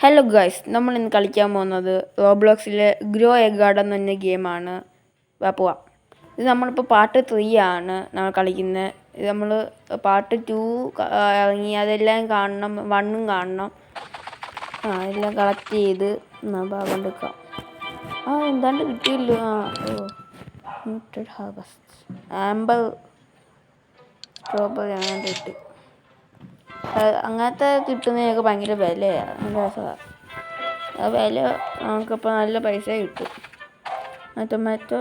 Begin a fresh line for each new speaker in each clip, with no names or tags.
Hello guys, നമ്മൾ ഇന്ന് കളിക്കാൻ പോകുന്നത് റോബ്ലോക്സിലെ ഗ്രോ എ ഗാർഡൻ എന്ന് പറഞ്ഞ ഗെയിമാണ്. പോവാം. ഇത് നമ്മളിപ്പോൾ പാർട്ട് 3 ആണ് നമ്മൾ കളിക്കുന്നത്. ഇത് നമ്മൾ പാർട്ട് 2 ഇറങ്ങി അതെല്ലാം കാണണം, 1ഉം കാണണം. എല്ലാം കളക്ട് ചെയ്ത് ഭാഗം എടുക്കാം. എന്താണ്ട് കിട്ടിയല്ലോ. മ്യൂട്ടഡ് ഹാർവസ്റ്റ് ആംബർ സ്ട്രോബെറി അങ്ങനെ കിട്ടി. അങ്ങനത്തെ കിട്ടുന്നതിനൊക്കെ ഭയങ്കര വിലയാണ്. നല്ല രസമാണ്. ആ വില നമുക്കിപ്പോൾ നല്ല പൈസ കിട്ടും. ടൊമാറ്റോ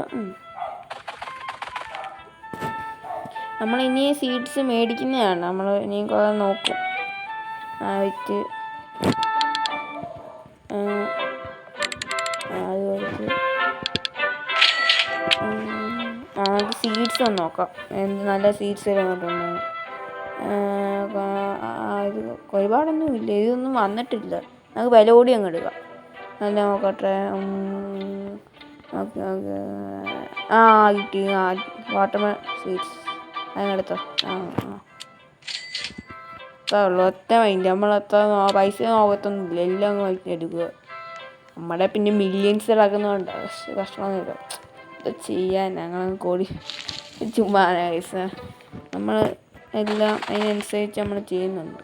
നമ്മളിനി സീഡ്സ് മേടിക്കുന്നതാണ്. നമ്മൾ ഇനിയും കുറേ നോക്കും. വിറ്റ് നമുക്ക് സീഡ്സ് ഒന്ന് നോക്കാം. എന്ത് നല്ല സീഡ്സ് അങ്ങോട്ടുണ്ടോ. ഇത് ഒരുപാടൊന്നും ഇല്ല, ഇതൊന്നും വന്നിട്ടില്ല. നമുക്ക് വില കൂടി അങ്ങ് എടുക്കാം. നല്ല നോക്കട്ടെ. കിട്ടി. വാട്ടർമെലൺ സീഡ്സ് അതിനെടുത്തോ. അത്രേ ഉള്ളൂ. ഒറ്റ മൈൻഡ്. നമ്മളത്ര പൈസ നോക്കത്തൊന്നുമില്ല, എല്ലാം അങ്ങ് എടുക്കുക. നമ്മുടെ പിന്നെ മില്യൻസ് ഇറക്കുന്നുണ്ട്. കഷ്ടമൊന്നുമില്ല. ഇത് ചെയ്യാൻ ഞങ്ങൾ കൂടി ചുമ്മാ പൈസ നമ്മൾ എല്ലാം അതിനനുസരിച്ച് നമ്മൾ ചെയ്യുന്നുണ്ട്.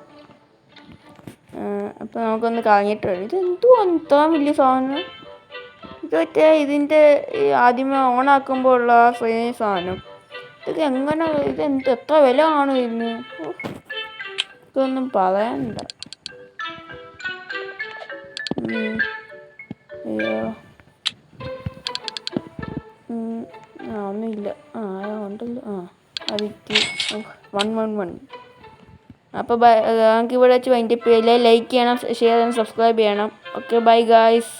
അപ്പോൾ നമുക്കൊന്ന് കളഞ്ഞിട്ട് വരും. ഇതെന്തുവാ ഇത്ര വലിയ സാധനം? ഇത് മറ്റേ ഇതിൻ്റെ ആദ്യമേ ഓണാക്കുമ്പോൾ ഉള്ള ആ സെയിം സാധനം. ഇതൊക്കെ എങ്ങനെ? എത്ര വില കാണും ഇതിന്? ഇതൊന്നും പറയണ്ട. അയ്യോ, ഒന്നുമില്ല. ഉണ്ടല്ലോ. അതിക്ക് 111. അപ്പോൾ നമുക്ക് ഇവിടെ വെച്ച് വൈൻഡപ്പ് ചെയ്യില്ല. ലൈക്ക് ചെയ്യണം, ഷെയർ ചെയ്യണം, സബ്സ്ക്രൈബ് ചെയ്യണം. Okay, bye guys.